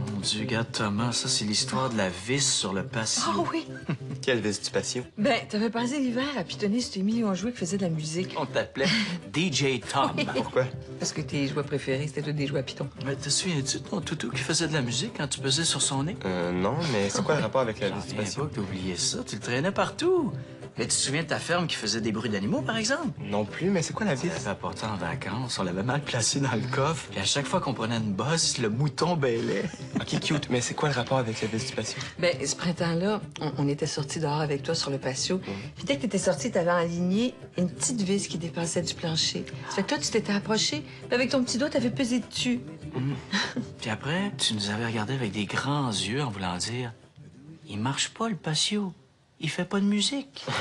Mon Dieu, regarde, Thomas, ça, c'est l'histoire de la vis sur le patio. Ah oui? Quelle vis du patio? Ben, t'avais passé l'hiver à pitonner sur tes millions de jouets qui faisaient de la musique. On t'appelait DJ Tom. Pourquoi? Parce que tes jouets préférés, c'était tous des jouets à piton. Mais te souviens-tu de ton toutou qui faisait de la musique quand tu pesais sur son nez? Non, mais c'est quoi le rapport avec la vis du Pas patio? que t'as oublié ça, tu le traînais partout. Et tu te souviens de ta ferme qui faisait des bruits d'animaux, par exemple? Non plus, mais c'est quoi la vis? On l'avait apporté en vacances, on l'avait mal placé dans le coffre. Et à chaque fois qu'on prenait une bosse, le mouton bêlait. Ok, cute, mais c'est quoi le rapport avec la vis du patio? Ben, ce printemps-là, on était sortis dehors avec toi sur le patio. Puis dès que t'étais sorti, t'avais aligné une petite vis qui dépassait du plancher. Ça fait que toi, tu t'étais approché, puis avec ton petit doigt, t'avais pesé dessus. Puis après, tu nous avais regardé avec des grands yeux en voulant dire « Il marche pas, le patio. Il fait pas de musique. » En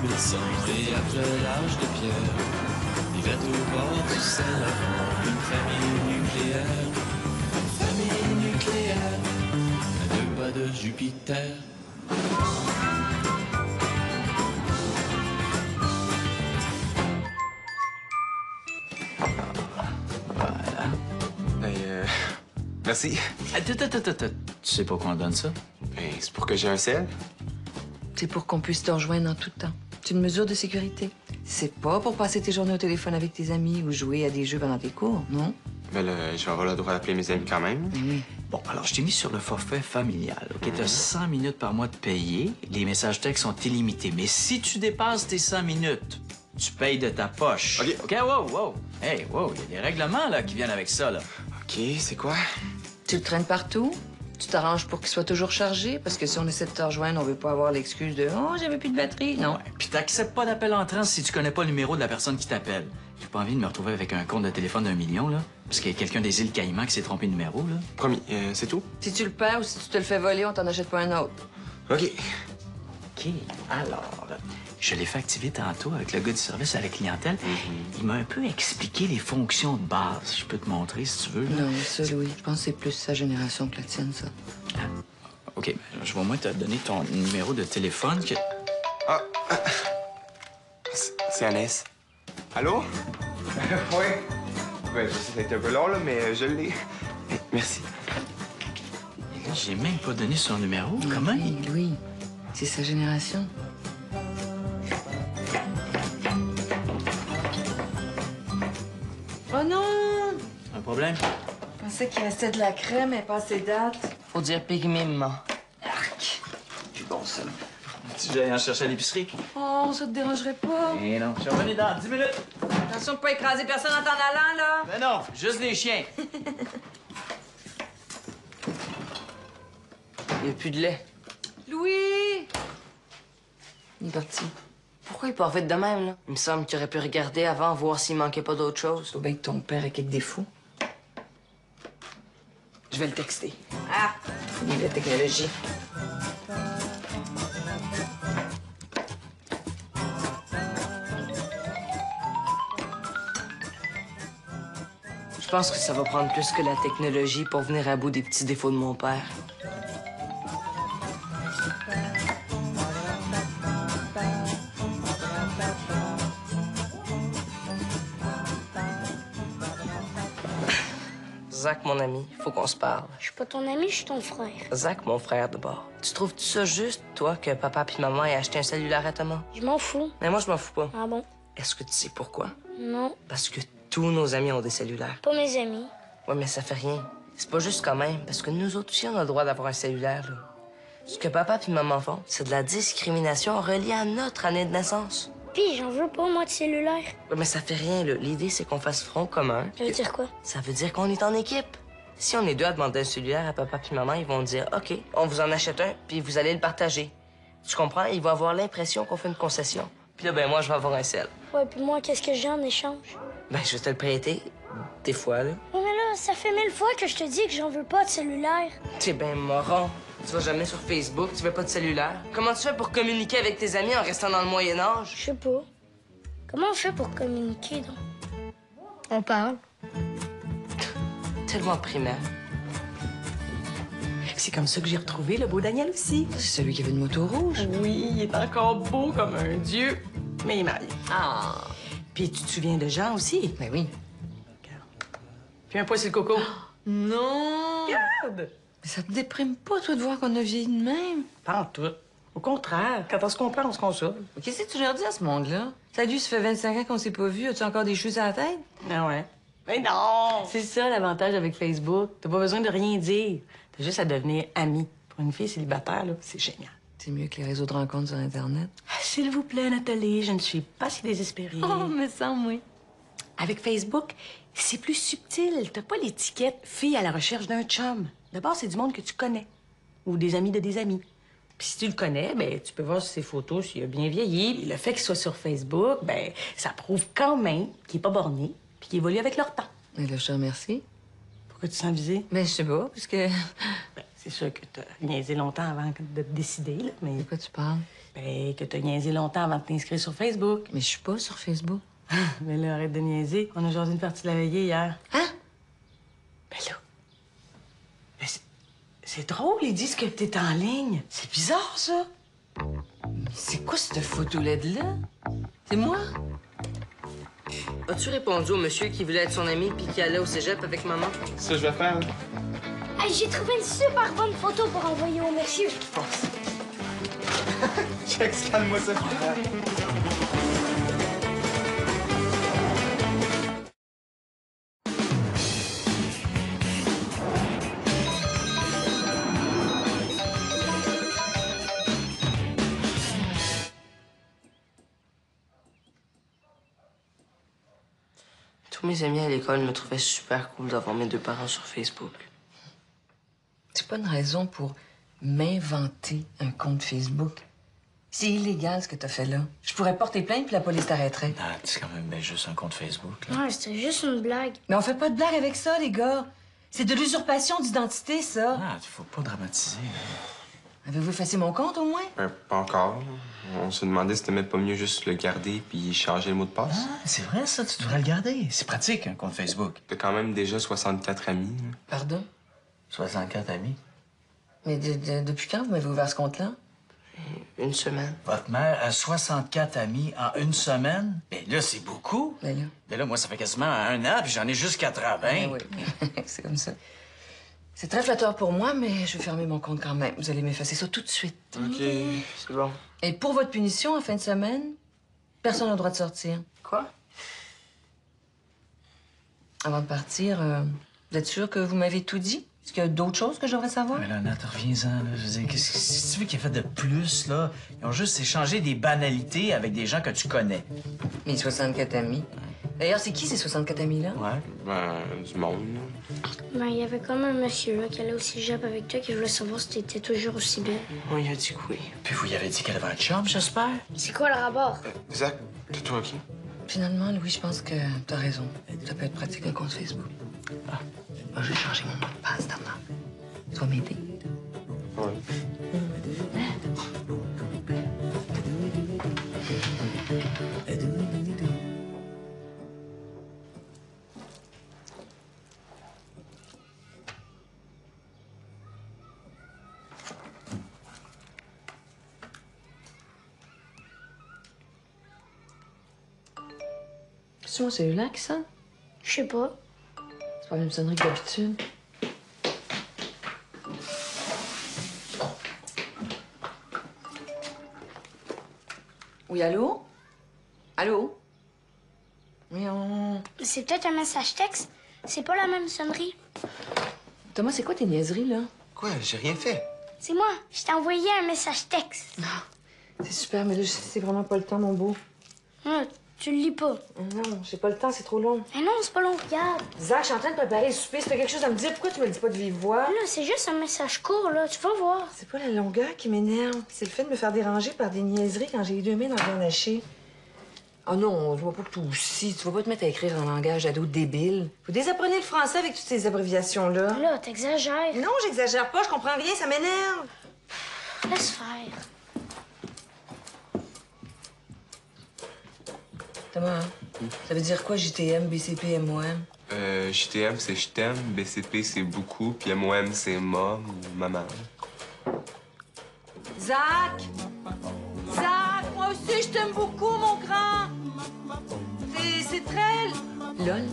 2005, et après l'âge de pierre, vivait au bord du Saint-Laurent une famille nucléaire. Une famille nucléaire, à 2 pas de Jupiter. Merci. Attends. Tu sais pas qu'on donne ça? Ben, c'est pour que j'ai un sel? C'est pour qu'on puisse te rejoindre en tout temps. C'est une mesure de sécurité. C'est pas pour passer tes journées au téléphone avec tes amis ou jouer à des jeux pendant tes cours, non? Mais là, je vais avoir le droit d'appeler mes amis quand même. Oui. Bon, alors je t'ai mis sur le forfait familial. OK, t'as 100 minutes par mois de payer. Les messages textes sont illimités. Mais si tu dépasses tes 100 minutes, tu payes de ta poche. OK. OK, wow. Hey, wow, il y a des règlements, là, qui viennent avec ça, là. Ok, c'est quoi? Tu le traînes partout. Tu t'arranges pour qu'il soit toujours chargé, parce que si on essaie de te rejoindre, on veut pas avoir l'excuse de « Oh, j'avais plus de batterie ». Non. Ouais. Puis t'acceptes pas d'appel entrant si tu connais pas le numéro de la personne qui t'appelle. J'ai pas envie de me retrouver avec un compte de téléphone d'1 million, là. Parce qu'il y a quelqu'un des îles Caïmans qui s'est trompé de numéro, là. Promis, c'est tout? Si tu le perds ou si tu te le fais voler, on t'en achète pas un autre. Ok. OK, alors, je l'ai fait activer tantôt avec le gars du service à la clientèle. Il m'a un peu expliqué les fonctions de base. Je peux te montrer si tu veux. Là. Non, ça, Louis, je pense que c'est plus sa génération que la tienne, ça. OK, ben, je vais au moins te donner ton numéro de téléphone. C'est Annès. Allô? Oui. Ouais, je sais, ça a été un peu long, là, mais je l'ai. Merci. Et là, j'ai même pas donné son numéro. Comment? Oui, Louis, c'est sa génération. Oh non! Un problème? Je pensais qu'il restait de la crème, mais pas assez date. Faut dire pigment. Arc! C'est bon, ça. Tu viens en chercher à l'épicerie? Oh, ça te dérangerait pas? Eh non, je suis revenu dans 10 minutes. Attention de pas écraser personne en t'en allant, là. Ben non, juste les chiens. Il n'y a plus de lait. Louis! Il est parti. Pourquoi il part vite de même, là? Il me semble qu'il aurait pu regarder avant, voir s'il manquait pas d'autre chose. Faut bien que ton père ait quelques défauts. Je vais le texter. Ah! Vive la technologie. Je pense que ça va prendre plus que la technologie pour venir à bout des petits défauts de mon père. Zach, mon ami, faut qu'on se parle. Je suis pas ton ami, je suis ton frère. Zach, mon frère de bord. Tu trouves-tu ça juste, toi, que papa puis maman aient acheté un cellulaire à Thomas? Je m'en fous. Mais moi, je m'en fous pas. Ah bon? Est-ce que tu sais pourquoi? Non, Parce que tous nos amis ont des cellulaires. pas mes amis. Ouais, mais ça fait rien. C'est pas juste quand même, parce que nous autres aussi, on a le droit d'avoir un cellulaire, là. Ce que papa puis maman font, c'est de la discrimination reliée à notre année de naissance. Puis j'en veux pas, moi, de cellulaire. Ouais, mais ça fait rien, là. L'idée, c'est qu'on fasse front commun. Ça veut dire quoi? Ça veut dire qu'on est en équipe. Si on est deux à demander un cellulaire à papa puis maman, ils vont dire « OK, on vous en achète un, puis vous allez le partager. » Tu comprends? Ils vont avoir l'impression qu'on fait une concession. Puis là, ben moi, je vais avoir un sel. Ouais, puis moi, qu'est-ce que j'ai en échange? Ben, je vais te le prêter, des fois, là. Ouais, mais là, ça fait 1000 fois que je te dis que j'en veux pas de cellulaire. T'es ben moron. Tu vas jamais sur Facebook, tu veux pas de cellulaire. Comment tu fais pour communiquer avec tes amis en restant dans le Moyen-Âge? Je sais pas. Comment on fait pour communiquer, donc? On parle. Tellement primaire. C'est comme ça que j'ai retrouvé le beau Daniel aussi. C'est celui qui avait une moto rouge. Oui, il est encore beau comme un dieu. mais il est marié. Ah, Puis tu te souviens de Jean aussi? ben oui. Puis un poil sur le coco. Non! Regarde! Mais ça te déprime pas, toi, de voir qu'on a vieilli de même? Pas en tout. Au contraire, quand on se comprend, on se console. Qu'est-ce que tu leur dis à ce monde-là? Salut, ça fait 25 ans qu'on s'est pas vus. As-tu encore des cheveux à la tête? Ah ouais. Mais non! C'est ça l'avantage avec Facebook. T'as pas besoin de rien dire. T'as juste à devenir amie. Pour une fille célibataire, là, c'est génial. C'est mieux que les réseaux de rencontres sur Internet. Ah, s'il vous plaît, Nathalie, je ne suis pas si désespérée. Oh, me semble, oui. Avec Facebook, c'est plus subtil. T'as pas l'étiquette « fille à la recherche d'un chum ». D'abord, c'est du monde que tu connais. Ou des amis de des amis. Puis si tu le connais, ben tu peux voir sur ses photos s'il a bien vieilli. Puis le fait qu'il soit sur Facebook, ben ça prouve quand même qu'il est pas borné puis qu'il évolue avec leur temps. Mais là, je te remercie. Pourquoi tu te sens visé? Ben, je sais pas, parce que... Ben, c'est sûr que t'as niaisé longtemps avant de te décider, là, mais... De quoi tu parles? Ben, que t'as niaisé longtemps avant de t'inscrire sur Facebook. Mais je suis pas sur Facebook. Mais là, arrête de niaiser. On a jasé une partie de la veillée hier. Hein? Ben là... Ben, c'est drôle, ils disent que t'es en ligne. C'est bizarre, ça. Mais c'est quoi cette photo LED-là? C'est moi? As-tu répondu au monsieur qui voulait être son ami puis qui allait au cégep avec maman? Ça, je vais faire. Hey, j'ai trouvé une super bonne photo pour envoyer au monsieur. Check, scanne-moi ça. Tous mes amis à l'école me trouvaient super cool d'avoir mes deux parents sur Facebook. C'est pas une raison pour m'inventer un compte Facebook. C'est illégal, ce que t'as fait là. Je pourrais porter plainte puis la police t'arrêterait. Ah, c'est quand même juste un compte Facebook, là. Ouais, c'était juste une blague. Mais on fait pas de blague avec ça, les gars. C'est de l'usurpation d'identité, ça. Ah, faut pas dramatiser, là. Avez-vous effacé mon compte, au moins? Pas encore. On se demandait si t'aimais pas mieux juste le garder puis changer le mot de passe. Ah, c'est vrai, ça, tu devrais le garder. C'est pratique, un compte Facebook. T'as quand même déjà 64 amis. Là. Pardon? 64 amis. Mais depuis quand vous m'avez ouvert ce compte-là? Une semaine. Votre mère a 64 amis en une semaine? Ben là, c'est beaucoup. Ben là. Ben là, moi, ça fait quasiment un an, puis j'en ai juste 80. Ben oui, c'est comme ça. C'est très flatteur pour moi, mais je vais fermer mon compte quand même. Vous allez m'effacer ça tout de suite. OK, c'est bon. Et pour votre punition, en fin de semaine, personne n'a le droit de sortir. Quoi? Avant de partir, vous êtes sûr que vous m'avez tout dit? Est-ce qu'il y a d'autres choses que je devrais savoir? Mais là, Nat, reviens-en, là. Je veux dire, qu'est-ce que tu veux qu'il y ait fait de plus, là? Ils ont juste échangé des banalités avec des gens que tu connais. Mes 64 amis. D'ailleurs, c'est qui ces 64 amis-là? Ouais. Ben, du monde. Là. Ben, il y avait quand même un monsieur là, qui allait au cégep avec toi qui voulait savoir si t'étais toujours aussi belle. Oui, il a dit que oui. Puis vous y avez dit qu'elle avait un chum, j'espère? C'est quoi le rapport? Zach, t'es toi OK? Finalement, Louis, je pense que t'as raison. Ça peut être pratique un compte Facebook. Ah. Moi, je vais changer mon mot de passe, Dana. Tu vas m'aider? Ouais. C'est mon cellulaire qui sonne? Je sais pas. C'est pas la même sonnerie que d'habitude. Oui, allô? Allô? Oui, C'est peut-être un message texte. C'est pas la même sonnerie. Thomas, c'est quoi tes niaiseries, là? Quoi? J'ai rien fait. C'est moi. Je t'ai envoyé un message texte. C'est super, mais là, c'est vraiment pas le temps, mon beau. Ah, tu le lis pas. Non, j'ai pas le temps, c'est trop long. Mais non, c'est pas long, regarde. Zach, je suis en train de préparer le souper. Si t'as quelque chose à me dire, pourquoi tu me le dis pas de vive voix? Là, c'est juste un message court, là. Tu vas voir. C'est pas la longueur qui m'énerve. C'est le fait de me faire déranger par des niaiseries quand j'ai les deux mains dans le viande hachée. Oh non, je vois pas que toi aussi. Tu vas pas te mettre à écrire en langage d'ado débile. Vous désapprenez le français avec toutes ces abréviations-là. Là, t'exagères. Non, j'exagère pas, je comprends rien, ça m'énerve. Laisse faire. Thomas, ça veut dire quoi JTM, BCP, MOM? JTM, c'est je t'aime. BCP, c'est beaucoup. Puis MOM, c'est mom ou maman. Zach! Zach, moi aussi, je t'aime beaucoup, mon grand. C'est très... Lol.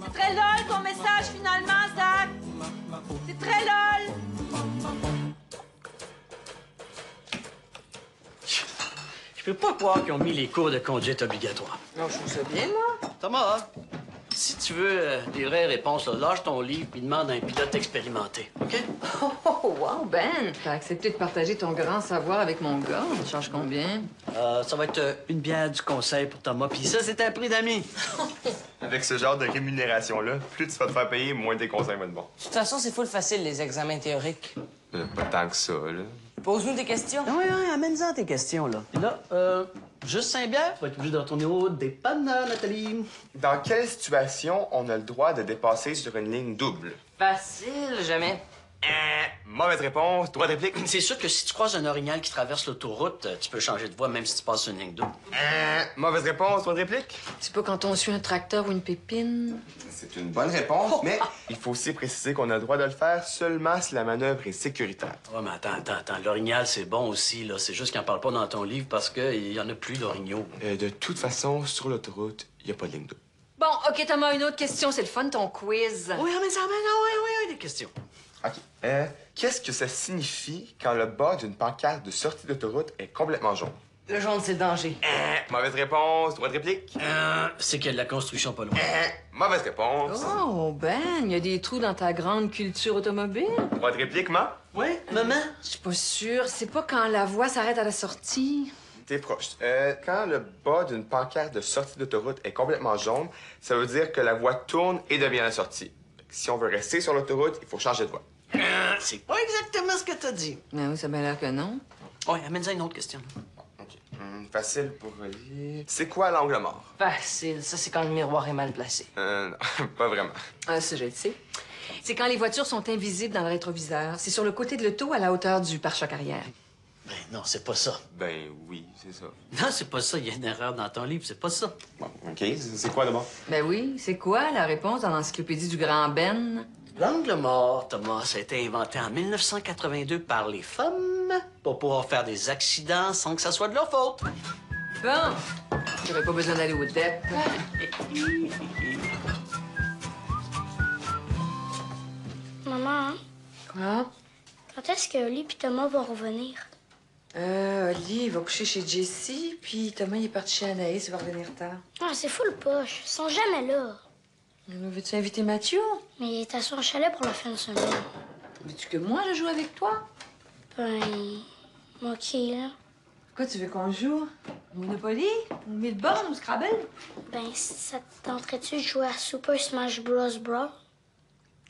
C'est très lol, ton message, finalement, Zach. C'est très lol. Je peux pas croire qu'ils ont mis les cours de conduite obligatoires. Non, je trouve ça bien, moi. Thomas, si tu veux des vraies réponses, là, lâche ton livre et demande à un pilote expérimenté, OK? Oh, wow, Ben! T'as accepté de partager ton grand savoir avec mon gars. Ça change combien? Ça va être une bière du conseil pour Thomas, puis ça, c'est un prix d'amis. Avec ce genre de rémunération-là, plus tu vas te faire payer, moins tes conseils vont être bons. De toute façon, c'est full facile, les examens théoriques. Pas tant que ça, là. Pose-nous des questions. Oui, amène-en tes questions, là. Et là, juste 5 bières, tu vas être obligé de retourner au dépanneur, Nathalie. Dans quelle situation on a le droit de dépasser sur une ligne double? Facile, jamais. Mauvaise réponse, droit de réplique. C'est sûr que si tu croises un orignal qui traverse l'autoroute, tu peux changer de voie même si tu passes sur une ligne double. Mauvaise réponse, droit de réplique. C'est pas quand on suit un tracteur ou une pépine. C'est une bonne réponse, mais il faut aussi préciser qu'on a le droit de le faire seulement si la manœuvre est sécuritaire. Ouais, mais attends. L'orignal, c'est bon aussi, là. C'est juste qu'il n'en parle pas dans ton livre parce qu'il y en a plus d'orignaux. De toute façon, sur l'autoroute, il n'y a pas de ligne double. Bon, OK, Thomas, une autre question. C'est le fun, ton quiz. Oui, amène ça, oui, des questions. OK. Qu'est-ce que ça signifie quand le bas d'une pancarte de sortie d'autoroute est complètement jaune? Le jaune, c'est le danger. Mauvaise réponse, droit de réplique. C'est qu'il y a de la construction pas loin. Mauvaise réponse. Oh, Ben, il y a des trous dans ta grande culture automobile. Droit de réplique, ma? Oui, maman? Je suis pas sûre. C'est pas quand la voie s'arrête à la sortie. T'es proche. Quand le bas d'une pancarte de sortie d'autoroute est complètement jaune, ça veut dire que la voie tourne et devient la sortie. Si on veut rester sur l'autoroute, il faut changer de voie. C'est pas exactement ce que t'as dit. Ah oui, ça a bien l'air que non. Oui, amène-en une autre question. OK. Facile pour relier. C'est quoi l'angle mort? Facile. Ça, c'est quand le miroir est mal placé. Non, pas vraiment. Ah, ça, je le sais. C'est quand les voitures sont invisibles dans le rétroviseur. C'est sur le côté de l'auto à la hauteur du pare-choc arrière. Ben non, c'est pas ça. Ben oui, c'est ça. Non, c'est pas ça. Il y a une erreur dans ton livre, c'est pas ça. Bon, OK. C'est quoi d'abord? Ben oui, c'est quoi la réponse dans l'encyclopédie du Grand Ben? L'angle mort, Thomas, ça a été inventé en 1982 par les femmes pour pouvoir faire des accidents sans que ça soit de leur faute. Bon, j'aurais pas besoin d'aller au DEP. Maman, Quoi? quand est-ce que Oli et Thomas vont revenir? Oli, il va coucher chez Jessie, puis Thomas, il est parti chez Anaïs, il va revenir tard. Ah, c'est full poche. Ils sont jamais là. Veux-tu inviter Mathieu? Mais il est à son chalet pour la fin de semaine. Veux-tu que moi, je joue avec toi? Ben, OK, là. Quoi, tu veux qu'on joue? Au Monopoly? Au Milborn? Au Scrabble? Ben, ça te tenterait-tu de jouer à Super Smash Bros. Bros?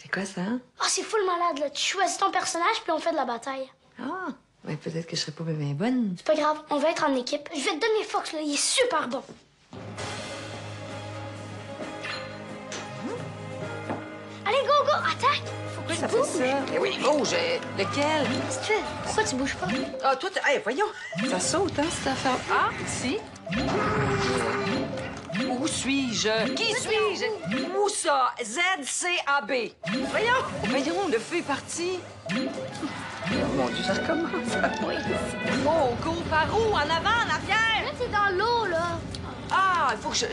C'est quoi ça? Ah, c'est full malade, là. Tu choisis ton personnage, puis on fait de la bataille. Ah, ouais, peut-être que je serais pas bien bonne. C'est pas grave, on va être en équipe. Je vais te donner Fox, là. Il est super bon. Allez, go, go, attaque! Faut que Ça tu fait bouges. ça. Eh oui, oh, j'ai... Lequel? Qu'est-ce que tu fais? Pourquoi tu bouges pas? Ah, toi, hey, voyons. Ça saute, hein, cette affaire. Ah, ici. Où suis-je? Qui suis-je? Où ça? Z-C-A-B. Voyons, le feu est parti. Oh, mon Dieu, ça recommence. Oui. Oh, cours par où? En avant, en arrière? Là, t'es dans l'eau, là. Ah, il faut que je...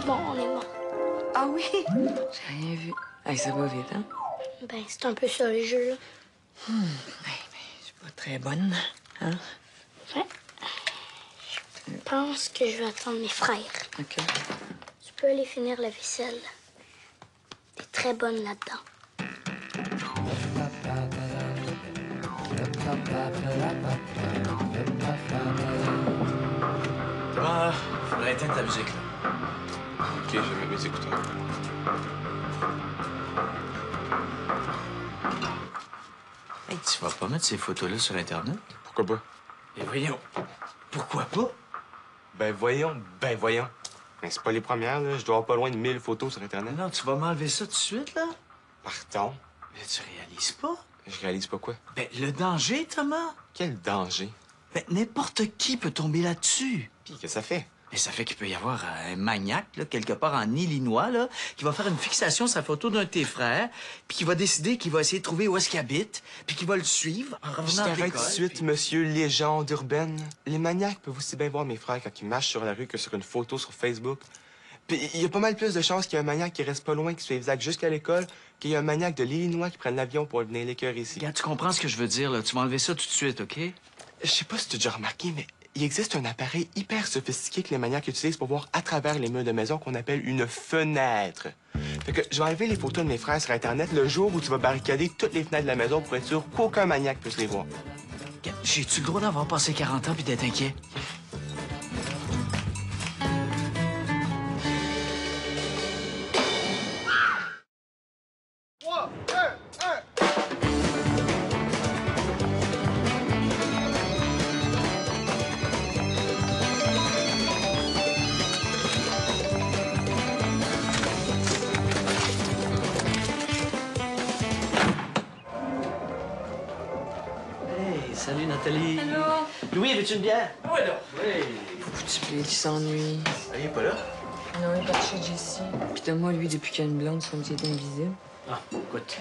Bon, on est mort. Ah oui? J'ai rien vu. Hey, ça va vite, hein? Ben, c'est un peu ça, le jeu, là. Je suis pas très bonne, hein? Ouais. Je pense que je vais attendre mes frères. OK. Tu peux aller finir la vaisselle. T'es très bonne là-dedans. Thomas, faudrait éteindre ta musique, là. OK, je vais mettre mes écouteurs. Hey, tu vas pas mettre ces photos-là sur Internet? Pourquoi pas? Et voyons, pourquoi pas? Ben voyons. Mais c'est pas les premières, là. Je dois avoir pas loin de 1000 photos sur Internet. Non, tu vas m'enlever ça tout de suite, là? Pardon? Mais tu réalises pas? Je réalise pas quoi. Ben, le danger, Thomas. Quel danger? Mais n'importe qui peut tomber là-dessus. Puis, qu'est-ce que ça fait? Mais ça fait qu'il peut y avoir un maniaque, là, quelque part en Illinois, là, qui va faire une fixation sur la photo d'un de tes frères, puis qui va décider qu'il va essayer de trouver où est-ce qu'il habite, puis qui va le suivre en Je revenant de t'arrête l'école. tout de suite, monsieur légende urbaine. Les maniaques peuvent aussi bien voir mes frères quand ils marchent sur la rue que sur une photo sur Facebook. Puis il y a pas mal plus de chances qu'il y ait un maniaque qui reste pas loin, qui suive Zach jusqu'à l'école, qu'il y ait un maniaque de l'Illinois qui prenne l'avion pour venir l'écœurer ici. Regarde, tu comprends ce que je veux dire, là. Tu vas enlever ça tout de suite, OK? Je sais pas si tu as déjà remarqué, mais il existe un appareil hyper sophistiqué que les maniaques utilisent pour voir à travers les murs de maison qu'on appelle une fenêtre. Fait que je vais enlever les photos de mes frères sur Internet le jour où tu vas barricader toutes les fenêtres de la maison pour être sûr qu'aucun maniaque puisse les voir. Regarde, j'ai-tu le droit d'avoir passé 40 ans puis d'être inquiet? Hey, salut Nathalie. Allô? Louis, veux-tu une bière? Oui, là. Oui. Petit blé, il s'ennuie. Ah, il est pas là? Non, il est parti chez Jessie. Puis de moi, lui, depuis qu'il y a une blonde, son métier est invisible. Ah, écoute,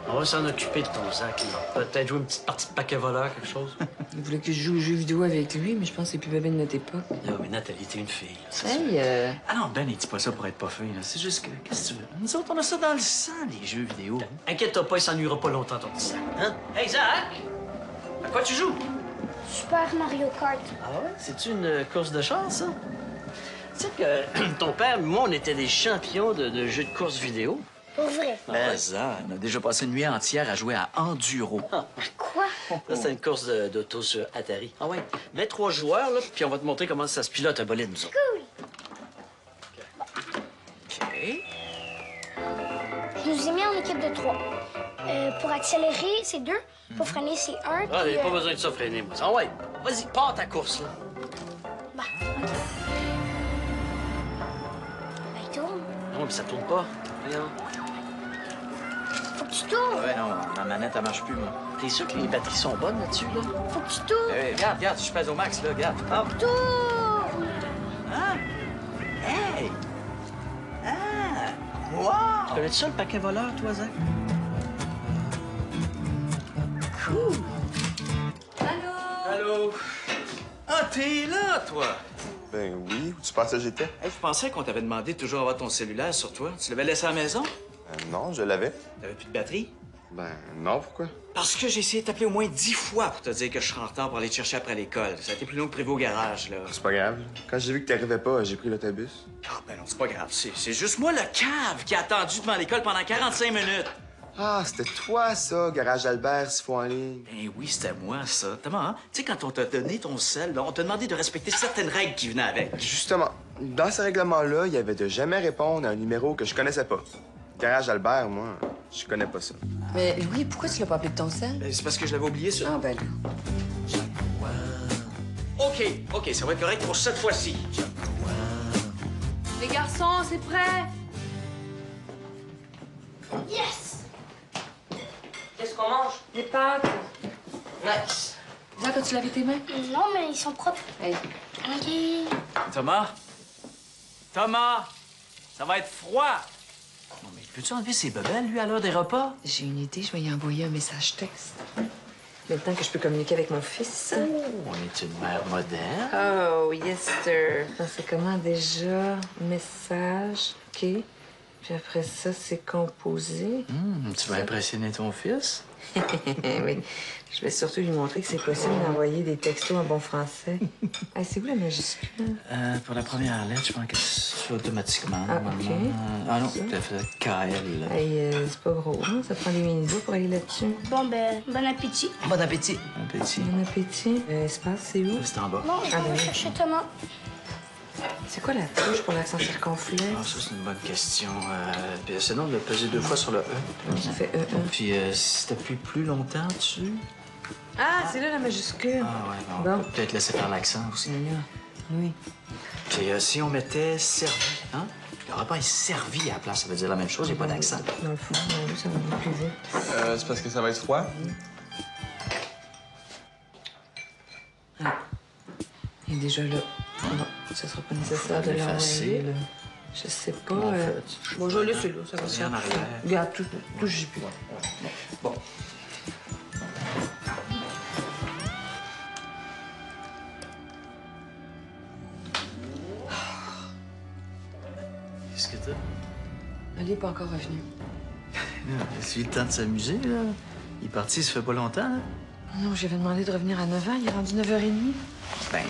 on va s'en occuper de ton Zach. là. Peut-être jouer une petite partie de paquet voleur, quelque chose. Il voulait que je joue aux jeux vidéo avec lui, mais je pense que c'est plus bébé de notre époque. Non, mais Nathalie, t'es une fille. là, c'est Hey, Ah non, Ben, il dit pas ça pour être pas fin, là. C'est juste que, qu'est-ce que tu veux? Nous autres, on a ça dans le sang, les jeux vidéo. sûr. Inquiète-toi pas, il s'ennuiera pas longtemps, ton petit Zach. Hein? Hey, Zach! À quoi tu joues? Super Mario Kart. Ah ouais? C'est-tu une course de char, ça? Tu sais que ton père et moi, on était des champions de jeux de course vidéo. Pour vrai. Mais ça, on a déjà passé une nuit entière à jouer à Enduro. Quoi? Ça, c'est une course d'auto sur Atari. Ah ouais? Mets 3 joueurs, là, puis on va te montrer comment ça se pilote un bolide, nous autres. OK. Je nous ai mis en équipe de 3. Pour accélérer, c'est 2. Pour freiner, c'est 1. Ah, j'ai pas besoin de ça freiner, moi. Ah ouais, vas-y, pars ta course, là. Bah, OK. Ben, il tourne. Non, mais ça tourne pas. Voyons. Faut que tu tournes. Ouais, non, ma manette, elle marche plus, moi. T'es sûr que les batteries sont bonnes là-dessus, là? Faut que tu tournes. Regarde, je pèse au max, là, regarde. Ah. Tourne. Hein? Hey! Ah! Wow! Connais-tu ça, le paquet voleur, toi, Zach? Allô? Ah, t'es là, toi? Ben oui, où tu pensais que j'étais? Hey, je pensais qu'on t'avait demandé de toujours avoir ton cellulaire sur toi. Tu l'avais laissé à la maison? Non, je l'avais. T'avais plus de batterie? Ben non, pourquoi? Parce que j'ai essayé de t'appeler au moins 10 fois pour te dire que je serais en retard pour aller te chercher après l'école. Ça a été plus long que prévu au garage, là. C'est pas grave. Quand j'ai vu que t'arrivais pas, j'ai pris l'autobus. Ah, ben non, c'est pas grave. C'est juste moi, le cave, qui a attendu devant l'école pendant 45 minutes. Ah, c'était toi, ça, Garage Albert, s'il faut en ligne. Ben oui, c'était moi, ça. Thomas, hein? Tu sais, quand on t'a donné ton sel, là, on t'a demandé de respecter certaines règles qui venaient avec. Justement, dans ce règlement-là, il y avait de jamais répondre à un numéro que je connaissais pas. Garage Albert, moi, je connais pas ça. Mais Louis, pourquoi tu l'as pas appelé de ton sel? Ben, c'est parce que je l'avais oublié sur... Ah, ben là. OK, ça va être correct pour cette fois-ci. Les garçons, c'est prêt? Yes! Qu'est-ce qu'on mange? Des pâtes. Nice. Zach, as-tu lavé tes mains? Non, mais ils sont propres. Hey. OK. Thomas? Thomas? Ça va être froid! Non, mais peux-tu enlever ses bebelles, lui, à l'heure des repas? J'ai une idée, je vais y envoyer un message texte. Maintenant que je peux communiquer avec mon fils. On est une mère moderne. Oh, yes, sir. C'est comment déjà? Message, OK. Puis après ça, c'est composé. Tu vas impressionner ton fils? Oui. Je vais surtout lui montrer que c'est possible d'envoyer des textos en bon français. Hey, c'est où la majuscule? Pour la première lettre, je pense que c'est automatiquement. Ah, normalement. OK. Ah non, tout à fait. KL. Hey, c'est pas gros, hein? Ça prend des minutes pour aller là-dessus. Bon, ben, bon appétit. Bon appétit. Un petit. Bon appétit. Espace, c'est où? C'est en bas. Bon, je Ah, vais ben. chercher Thomas. C'est quoi la touche pour l'accent Ah, circonflexe? ça, c'est une bonne question. Puis sinon, de peser 2 fois sur le E. Ça fait E. Puis si t'appuies plus longtemps dessus... Ah, c'est là la majuscule. Ah ouais, bon, Bon. on peut peut-être laisser faire l'accent aussi. Oui. Puis si on mettait servi, hein? Le repas est servi à la place, ça veut dire la même chose, il n'y a pas d'accent. Dans le fond, oui, ça va beaucoup plus vite. C'est parce que ça va être froid? Ah. Il est déjà là. Non, ça sera pas nécessaire de l'envoyer, là. Je sais pas. Bon, je vais laisser là, ça va se faire. En arrière. Regarde, tout j'y plus. Bon. Qu'est-ce que t'as? Ali n'est pas encore revenu. C'est le temps de s'amuser, là. Il est parti, ça fait pas longtemps, là. Non, j'avais demandé de revenir à 9h. Il est rendu 9h30. Ben,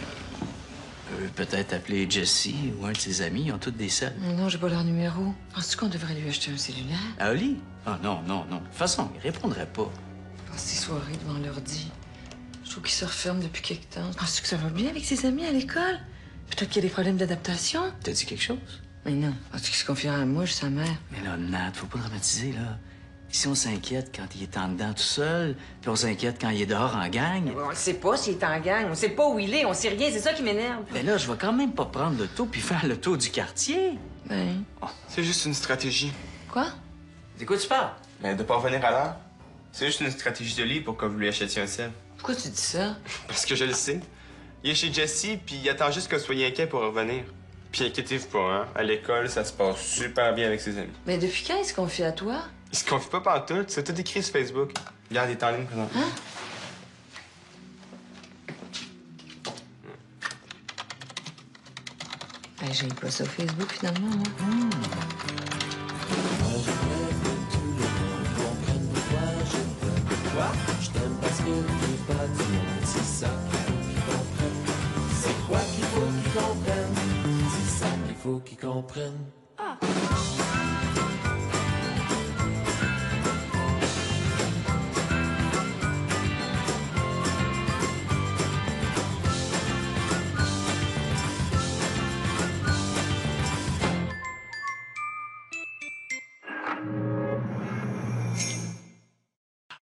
peut-être appeler Jessie ou un de ses amis. Ils ont tous des selles. Non, j'ai pas leur numéro. Penses-tu qu'on devrait lui acheter un cellulaire? À Oli? Ah non, non, non. De toute façon, il répondrait pas. Passe ses soirées devant l'ordi. Je trouve qu'il se referme depuis quelque temps. Penses-tu que ça va bien avec ses amis à l'école? Peut-être qu'il y a des problèmes d'adaptation? T'as dit quelque chose? Mais non. Penses-tu qu'il se confiera à moi, je suis sa mère? Mais là, Nat, faut pas dramatiser, là. Si on s'inquiète quand il est en dedans tout seul, puis on s'inquiète quand il est dehors en gang, On le sait pas s'il est en gang. On sait pas où il est. On sait rien. C'est ça qui m'énerve. ben là, je vais quand même pas prendre le tour puis faire le tour du quartier. Ben. C'est juste une stratégie. Quoi? De quoi tu parles? Mais de pas revenir à l'heure. C'est juste une stratégie de Lee pour que vous lui achetiez un sel. Pourquoi tu dis ça? Parce que je le sais. Il est chez Jessie, puis il attend juste que vous soyez inquiet pour revenir. Puis inquiétez-vous pas, hein. À l'école, ça se passe super bien avec ses amis. Mais depuis quand il se confie à toi? Il se confie pas pantoute, c'est tout écrit sur Facebook. Regarde, il est en ligne présentement. Ben, j'ai pas ça au Facebook, finalement, moi. Je t'aime parce que t'es pas du monde, c'est ça qu'il faut qu'ils comprennent. C'est quoi qu'il faut qu'ils comprennent? C'est ça qu'il faut qu'ils comprennent.